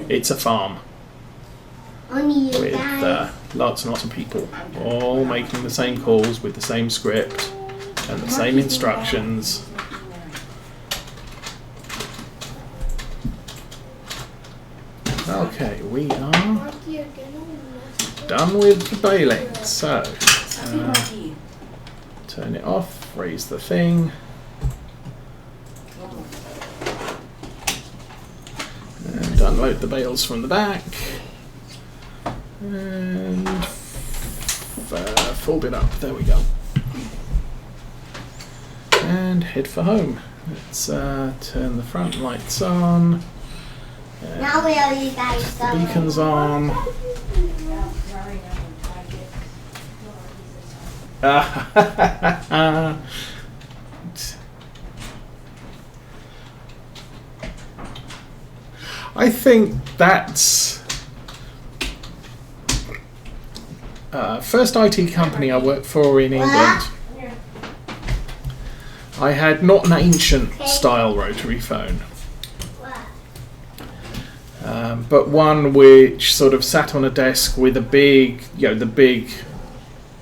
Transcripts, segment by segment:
It's a farm with lots and lots of people all making the same calls with the same script and the same instructions. Okay, we are done with the baling. So, turn it off, raise the thing. And unload the bales from the back. And fold it up. There we go. And head for home. Let's turn the front lights on. Now where are you guys going? The beacon's on. I think that's first IT company I worked for in England. I had not an ancient style rotary phone, but one which sort of sat on a desk with a big, the big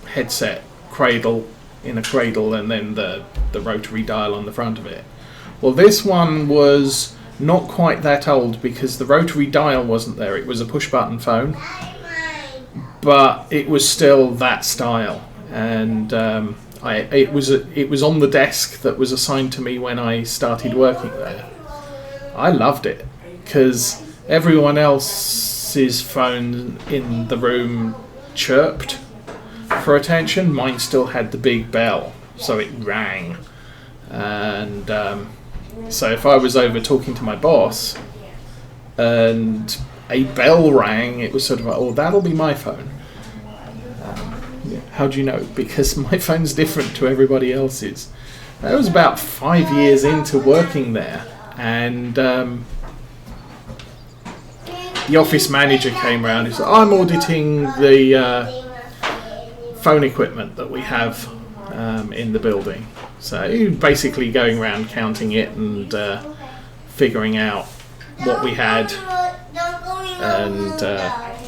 headset cradle in a cradle, and then the rotary dial on the front of it. Well, this one was not quite that old because the rotary dial wasn't there. It was a push button phone, but it was still that style, and it was on the desk that was assigned to me when I started working there. I loved it because everyone else's phone in the room chirped for attention. Mine still had the big bell, so it rang, and so if I was over talking to my boss and a bell rang, it was sort of like, oh, that'll be my phone. How do you know? Because my phone's different to everybody else's. That was about 5 years into working there, and the office manager came around and said, I'm auditing the phone equipment that we have in the building. So basically going around counting it and figuring out what we had and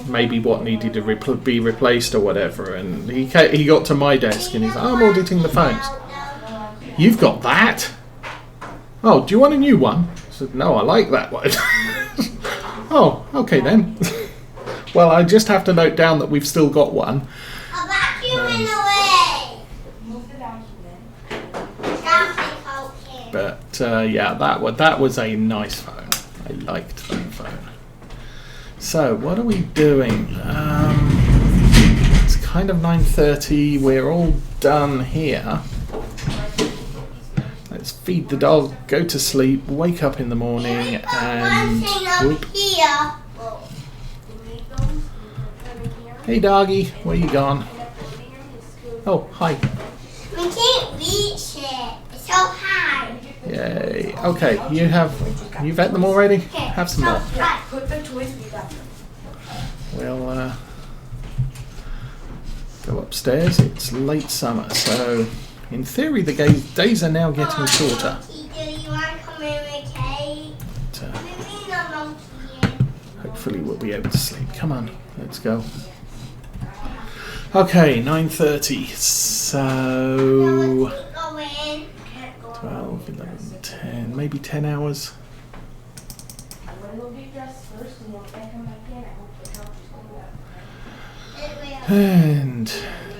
maybe what needed to be replaced or whatever. And he got to my desk and he's like, I'm auditing the phones. You've got that? Oh, do you want a new one? I said, no, I like that one. Oh, okay then. Well, I just have to note down that we've still got one. But yeah, that was a nice phone. I liked that phone. So what are we doing? It's kind of 9:30. We're all done here. Let's feed the dog, go to sleep, wake up in the morning, and whoop. Hey doggy, where you gone? Oh, hi. We can't reach it. It's so high. Yay. Okay, you've had them already? Have some more. We'll go upstairs. It's late summer, so in theory the days are now getting shorter. Hopefully we'll be able to sleep. Come on, let's go. Okay, 9:30. So 12, 11, 10, maybe 10 hours. And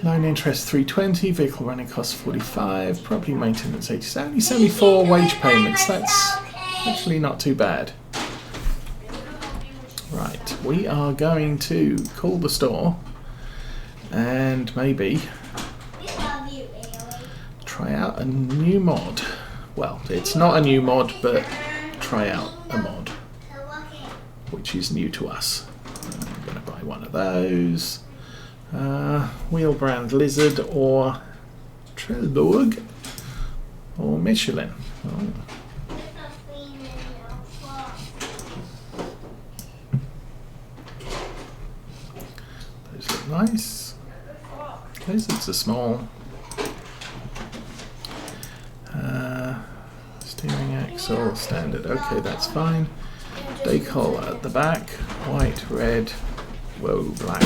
loan interest 320, vehicle running costs 45, property maintenance 80, only 74 wage payments. That's actually not too bad. Right, we are going to call the store and maybe try out a new mod. Well, it's not a new mod, but try out a mod which is new to us. I'm going to buy one of those. Wheel brand Lizard or Trelleborg or Michelin. Oh. Those look nice. Lizards are small. Steering axle standard. Okay, that's fine. Decal at the back, white, red, whoa, black,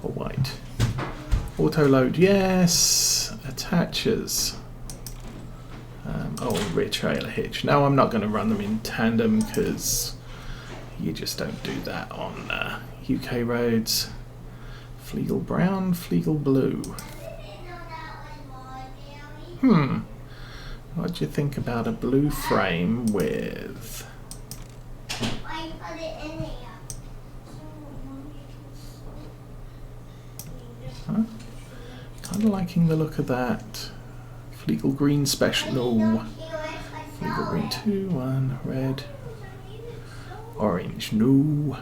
or white. Auto load, yes. Attachers. Oh, rear trailer hitch. No, I'm not going to run them in tandem because you just don't do that on UK roads. Fleagle brown, Fleagle blue. What do you think about a blue frame with... Why you put it in here? Huh? Kind of liking the look of that. Fleagle green special. No. Fleagle green 2, 1, red. Orange, no.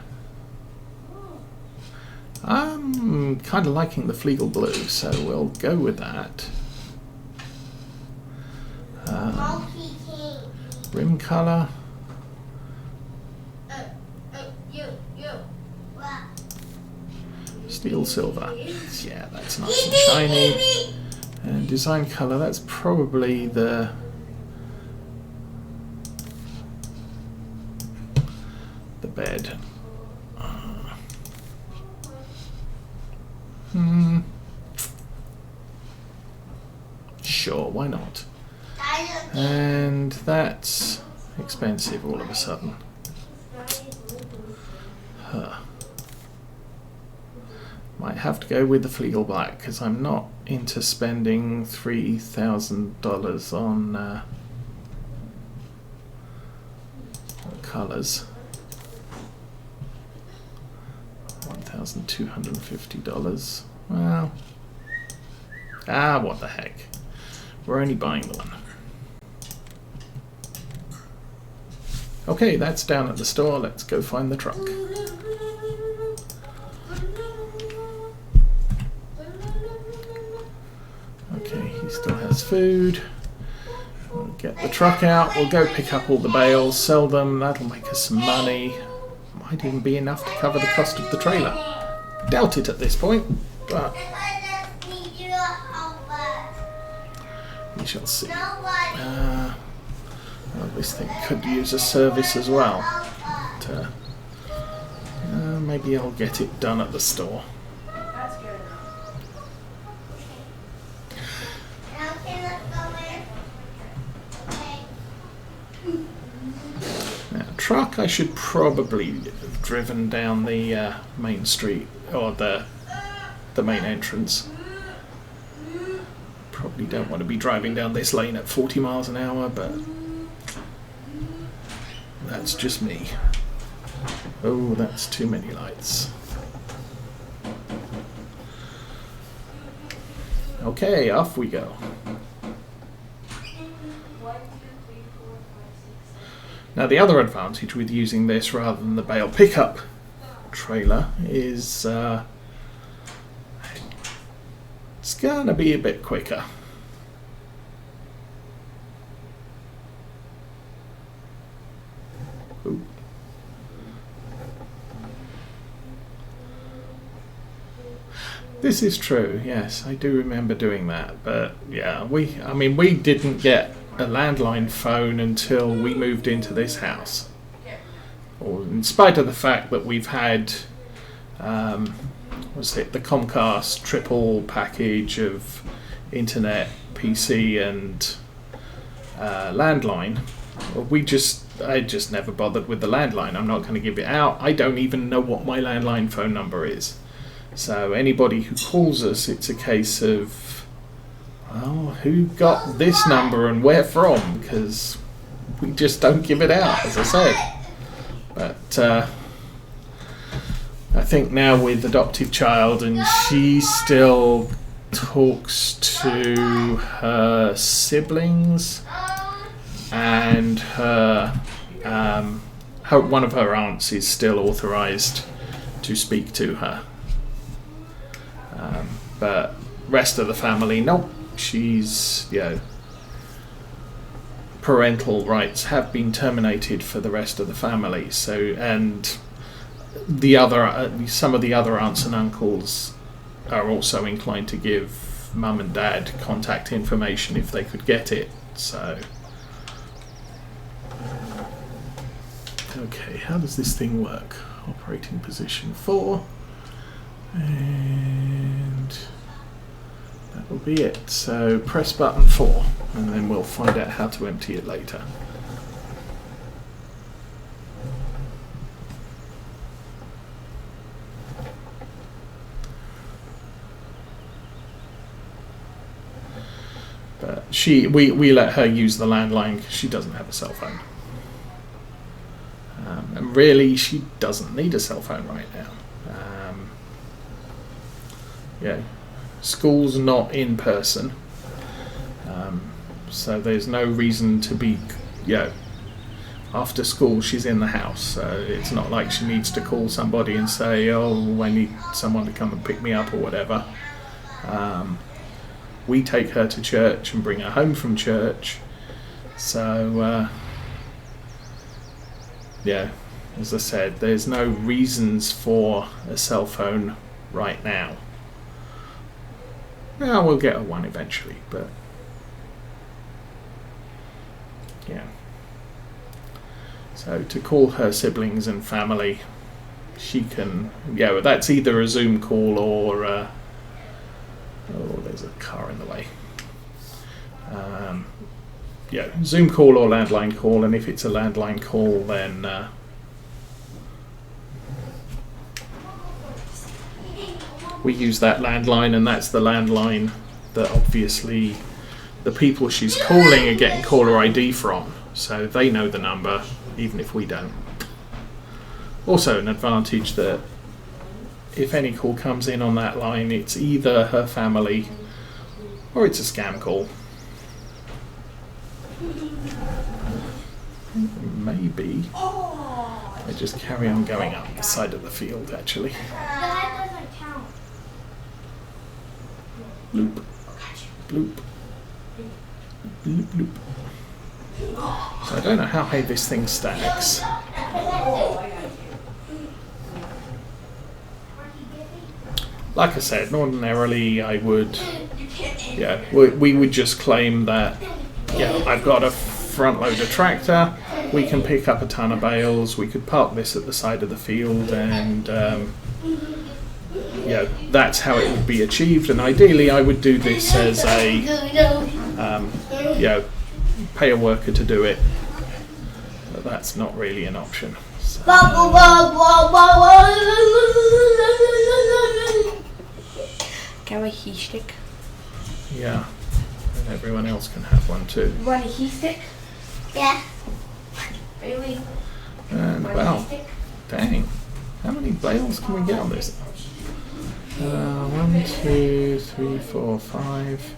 I'm kind of liking the Fleagle blue, so we'll go with that. Rim colour. Steel silver. Yeah, that's nice and shiny. And design colour, that's probably the bed. Sure, why not? And that's expensive all of a sudden. Might have to go with the Fleagle black because I'm not into spending $3,000 on colours. $1,250. Well, what the heck. We're only buying the one. Okay, that's down at the store. Let's go find the truck. Okay, he still has food. We'll get the truck out. We'll go pick up all the bales, sell them. That'll make us some money. Might even be enough to cover the cost of the trailer. Doubt it at this point, but we shall see. Well, this thing could use a service as well. But, maybe I'll get it done at the store. Now, truck, I should probably have driven down the main street or the main entrance. Probably don't want to be driving down this lane at 40 miles an hour, but that's just me. Oh, that's too many lights. Okay, off we go. Now the other advantage with using this rather than the bale pickup trailer is it's gonna be a bit quicker. Ooh. This is true, yes, I do remember doing that, but yeah, we didn't get a landline phone until we moved into this house. Or in spite of the fact that we've had the Comcast triple package of internet, PC and landline, I just never bothered with the landline. I'm not going to give it out. I don't even know what my landline phone number is. So anybody who calls us, it's a case of, well, who got this number and where from? Because we just don't give it out, as I said. But I think now with adoptive child, and she still talks to her siblings and her one of her aunts is still authorized to speak to her. But rest of the family, nope. She's, parental rights have been terminated for the rest of the family. So, and the other, some of the other aunts and uncles are also inclined to give mum and dad contact information if they could get it. So, Okay, how does this thing work? Operating position 4. And that will be it. So press button 4 and then we'll find out how to empty it later. But we let her use the landline because she doesn't have a cell phone. And really she doesn't need a cell phone right now. Yeah, school's not in person, so there's no reason to be, after school she's in the house, so it's not like she needs to call somebody and say, oh, I need someone to come and pick me up or whatever. We take her to church and bring her home from church, so as I said, there's no reasons for a cell phone right now. Well, we'll get her one eventually, but yeah. So to call her siblings and family, she can, well, that's either a Zoom call or, oh, there's a car in the way. Zoom call or landline call, and if it's a landline call, then we use that landline, and that's the landline that obviously the people she's calling are getting caller ID from, so they know the number even if we don't. Also an advantage that if any call comes in on that line, it's either her family or it's a scam call. Maybe I just carry on going up the side of the field actually. That doesn't count. Bloop, bloop, bloop, bloop. So I don't know how high this thing stacks. Like I said, ordinarily I would, we would just claim that, I've got a front loader tractor, we can pick up a ton of bales, we could park this at the side of the field, and that's how it would be achieved. And ideally I would do this as a, pay a worker to do it, but that's not really an option. So. Can we heat stick? Yeah, and everyone else can have one too. You want a heat stick? Yeah. Really? And wow, dang, how many bales can we get on this? 1, 2, 3, 4, 5,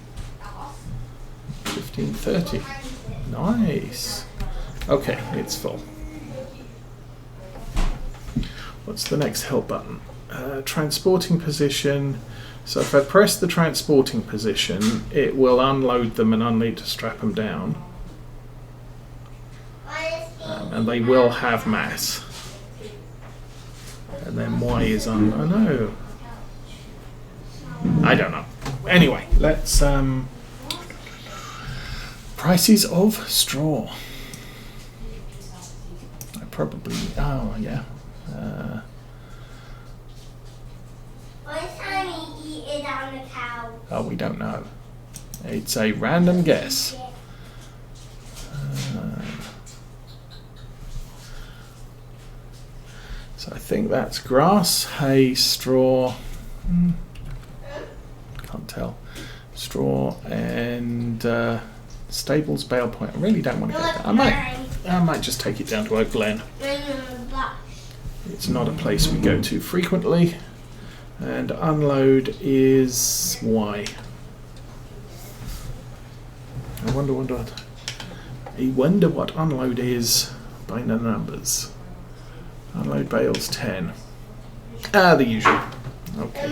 15, 30. Nice. Okay, it's full. What's the next help button? Transporting position. So if I press the transporting position, it will unload them and I'll need to strap them down. And they will have mass. And then Y is on, oh no. I don't know. Anyway, let's, prices of straw. I probably, oh yeah. What time you eat it on the cow? Oh, we don't know. It's a random guess. So I think that's grass, hay, straw. Can't tell. Straw and stables, bale point. I really don't want to get that. I might just take it down to Oak Glen. It's not a place we go to frequently. And unload is Y. I wonder what unload is by the numbers. Unload bales 10. The usual. Okay.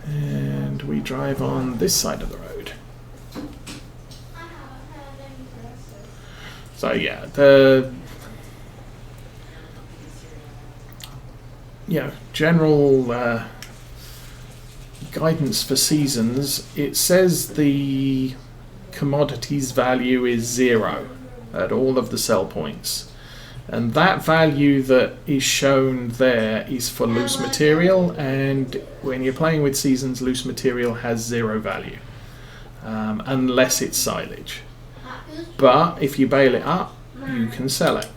And we drive on this side of the road. So yeah, the general guidance for seasons, it says the commodities value is 0 at all of the sell points. And that value that is shown there is for loose material, and when you're playing with seasons, loose material has 0 value, unless it's silage. But if you bale it up, you can sell it.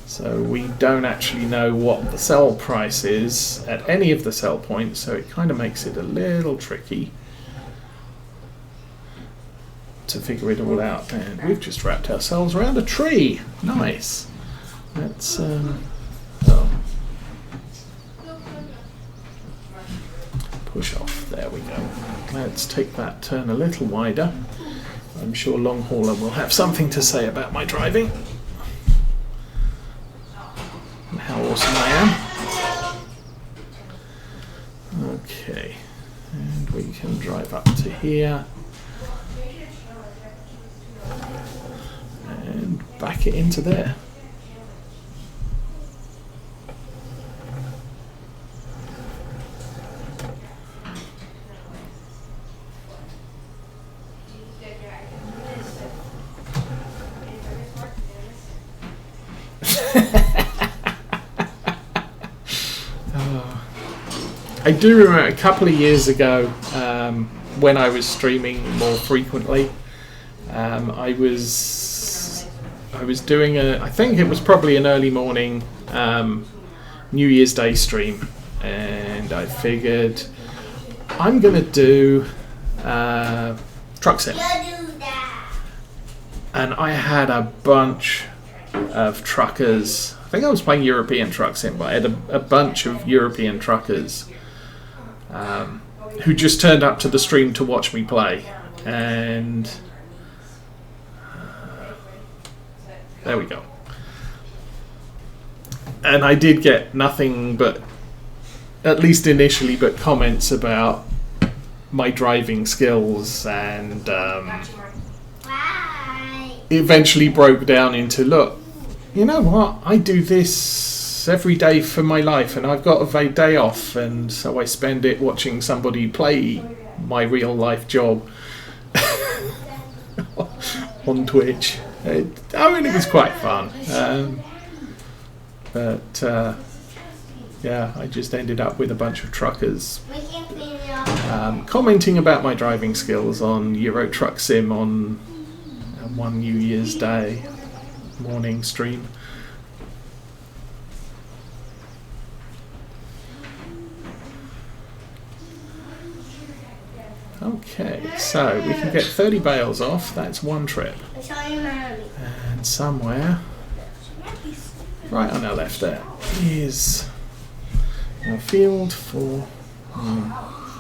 So we don't actually know what the sell price is at any of the sell points, so it kind of makes it a little tricky to figure it all out. And we've just wrapped ourselves around a tree. Nice. Let's push off. There we go. Let's take that turn a little wider. I'm sure long hauler will have something to say about my driving and how awesome I am. Okay, and we can drive up to here and back it into there. I do remember a couple of years ago when I was streaming more frequently. I was doing I think it was probably an early morning New Year's Day stream, and I figured I'm gonna do truck sim. And I had a bunch of truckers. I think I was playing European truck sim, but I had a bunch of European truckers who just turned up to the stream to watch me play, and there we go. And I did get nothing but, at least initially, but comments about my driving skills, and it eventually broke down into, look, you know what, I do this every day for my life, and I've got a day off, and so I spend it watching somebody play my real life job on Twitch. I mean, it was quite fun, but yeah, I just ended up with a bunch of truckers commenting about my driving skills on Euro Truck Sim on one New Year's Day morning stream. Okay, so we can get 30 bales off. That's one trip. And somewhere right on our left there is our field for...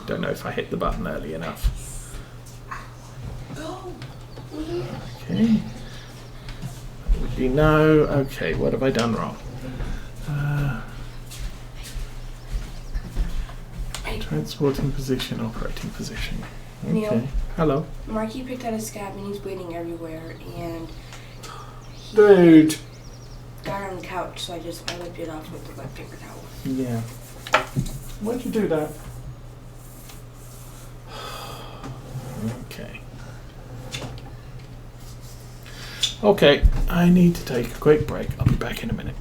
don't know if I hit the button early enough. Okay. Would be no. Okay, what have I done wrong? Transporting position, operating position. Okay. Neil. Hello. Marky picked out a scab and he's bleeding everywhere, and Dude. got on the couch, so I wiped it off with the wet paper towel. Yeah. Why'd you do that? Okay. Okay, I need to take a quick break. I'll be back in a minute.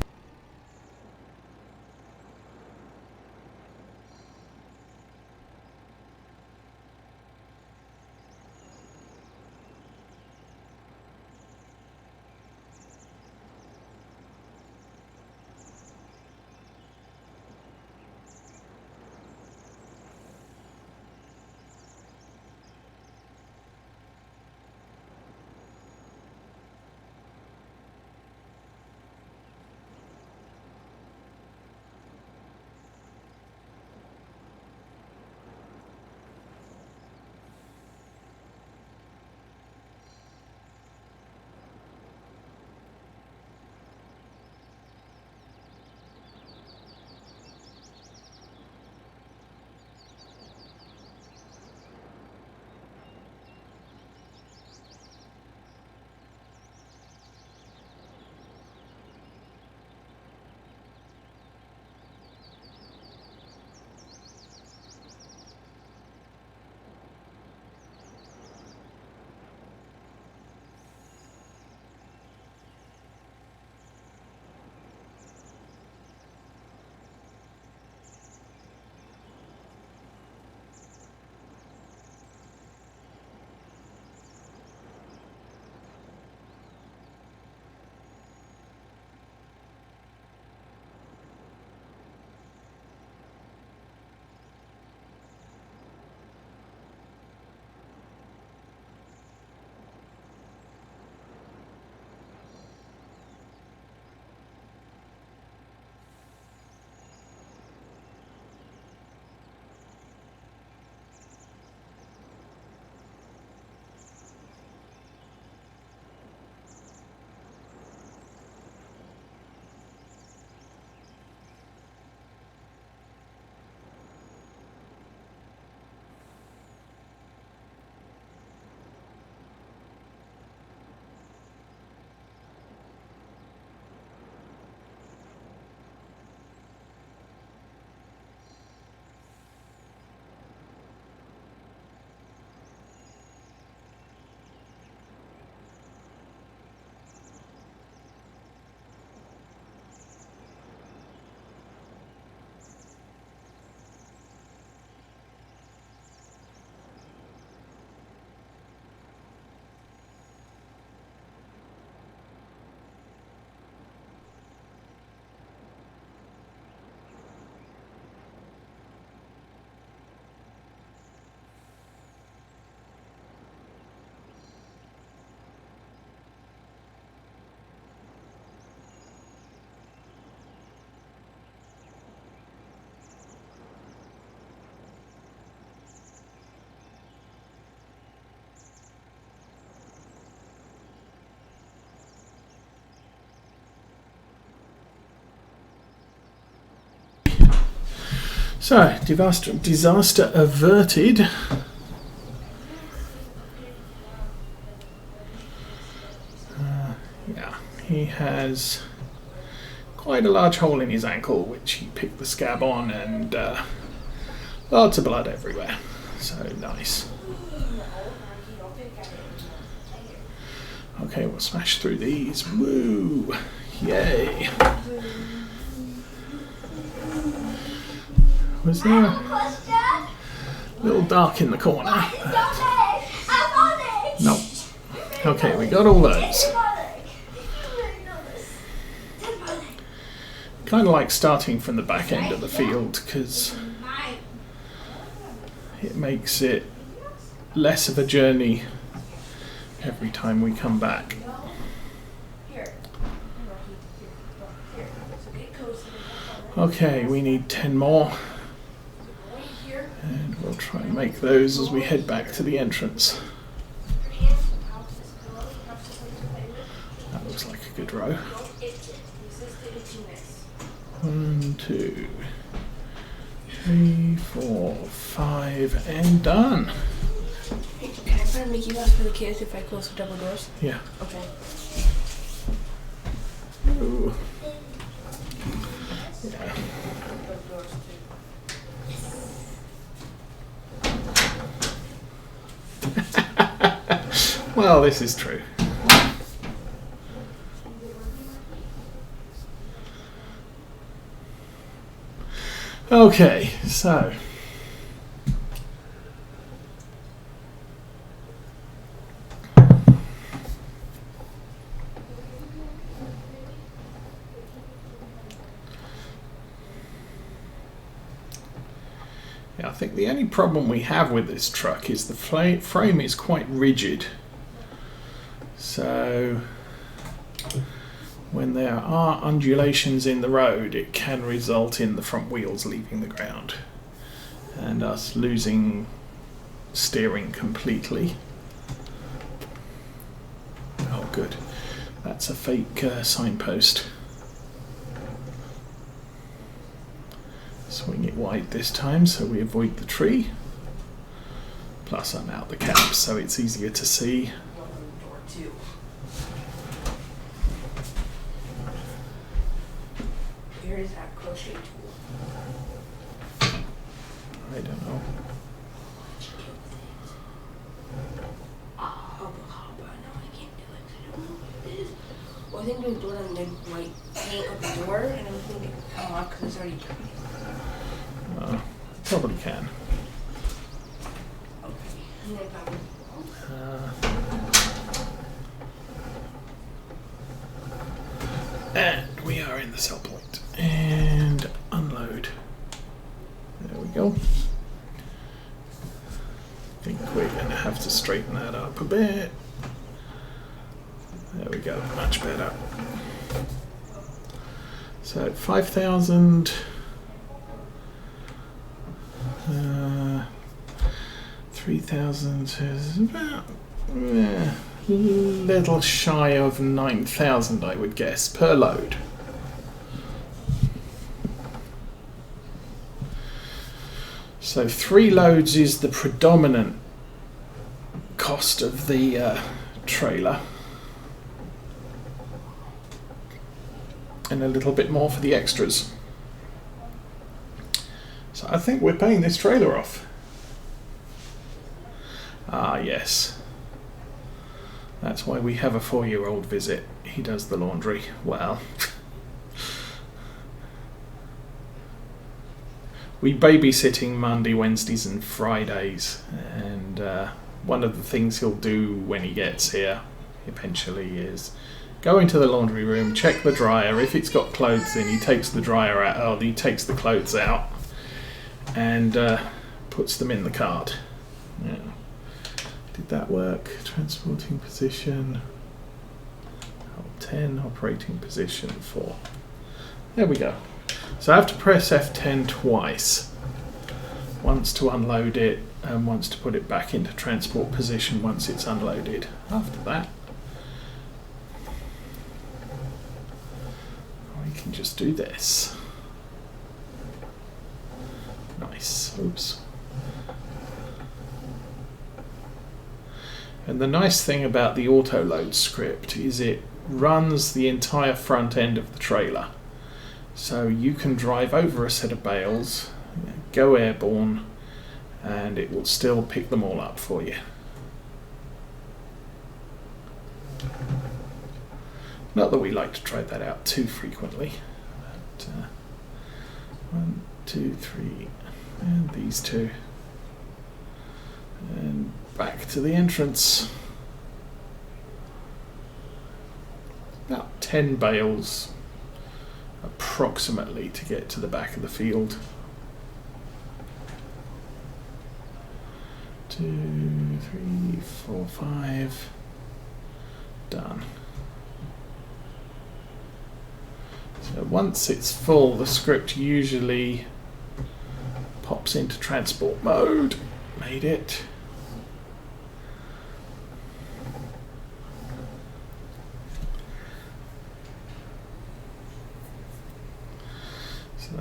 So, disaster averted. Yeah, he has quite a large hole in his ankle, which he picked the scab on, and lots of blood everywhere. So nice. Okay, we'll smash through these. Woo! Yay! Was there a little dark in the corner? No. Okay, we got all those. Kind of like starting from the back end of the field because it makes it less of a journey every time we come back. Okay, we need 10 more. And we'll try and make those as we head back to the entrance. That looks like a good row. 1, 2, 3, 4, 5, and done. Can I put a Mickey Mouse for the kids if I close the double doors? Yeah. Okay. Ooh. Yeah. Well, this is true. Okay, so yeah, I think the only problem we have with this truck is the frame is quite rigid. So when there are undulations in the road, it can result in the front wheels leaving the ground and us losing steering completely. Oh good, that's a fake signpost. Swing it wide this time so we avoid the tree. Plus I'm out the cab so it's easier to see. Where is that crochet tool? I don't know. No, I can't do it. I don't know what it is. Well, I think we do it on the white paint of the door, and I think it can come off because it's already dry. Probably can. Okay. No problem. And we are in the sell point. And unload. There we go. I think we're going to have to straighten that up a bit. There we go, much better. So 5,000. 3,000 is about little shy of 9,000, I would guess, per load. So 3 loads is the predominant cost of the trailer, and a little bit more for the extras. So I think we're paying this trailer off. Ah, yes. That's why we have a 4-year-old visit. He does the laundry. Well, we babysitting Monday, Wednesdays and Fridays, and one of the things he'll do when he gets here eventually is go into the laundry room, check the dryer. If it's got clothes in, he takes the dryer out, or he takes the clothes out and puts them in the cart. Yeah. Did that work? Transporting position. 10, operating position 4. There we go. So I have to press F10 twice. Once to unload it, and once to put it back into transport position once it's unloaded. After that, we can just do this. No, Oops. And the nice thing about the autoload script is it runs the entire front end of the trailer. So you can drive over a set of bales, go airborne, and it will still pick them all up for you. Not that we like to try that out too frequently. But, 1, 2, 3, and these two. And back to the entrance. About 10 bales approximately to get to the back of the field. 2, 3, 4, 5. Done. So once it's full, the script usually pops into transport mode. Made it.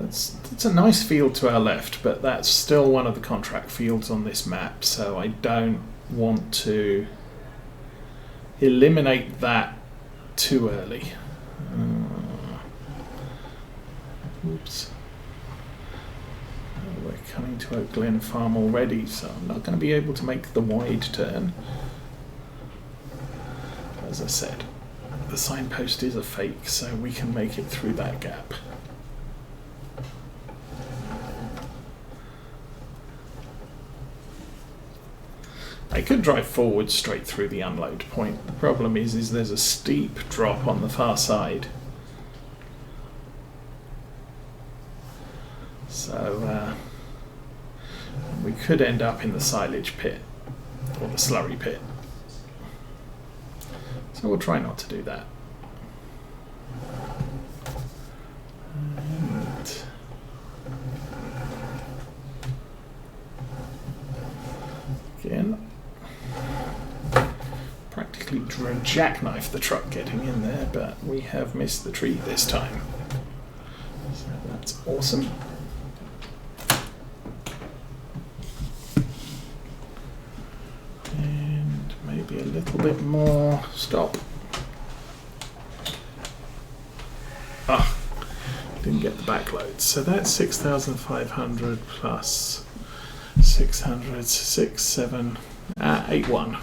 It's a nice field to our left, but that's still one of the contract fields on this map, so I don't want to eliminate that too early. Oops. We're coming to Oak Glen Farm already, so I'm not going to be able to make the wide turn. As I said, the signpost is a fake, so we can make it through that gap. I could drive forward straight through the unload point. The problem is there's a steep drop on the far side. So we could end up in the silage pit or the slurry pit. So we'll try not to do that. And again, practically jackknife the truck getting in there, but we have missed the tree this time. So that's awesome. And maybe a little bit more. Stop. Ah, didn't get the back loads. So that's 6,500 plus 600, 6, 7, 8, 1.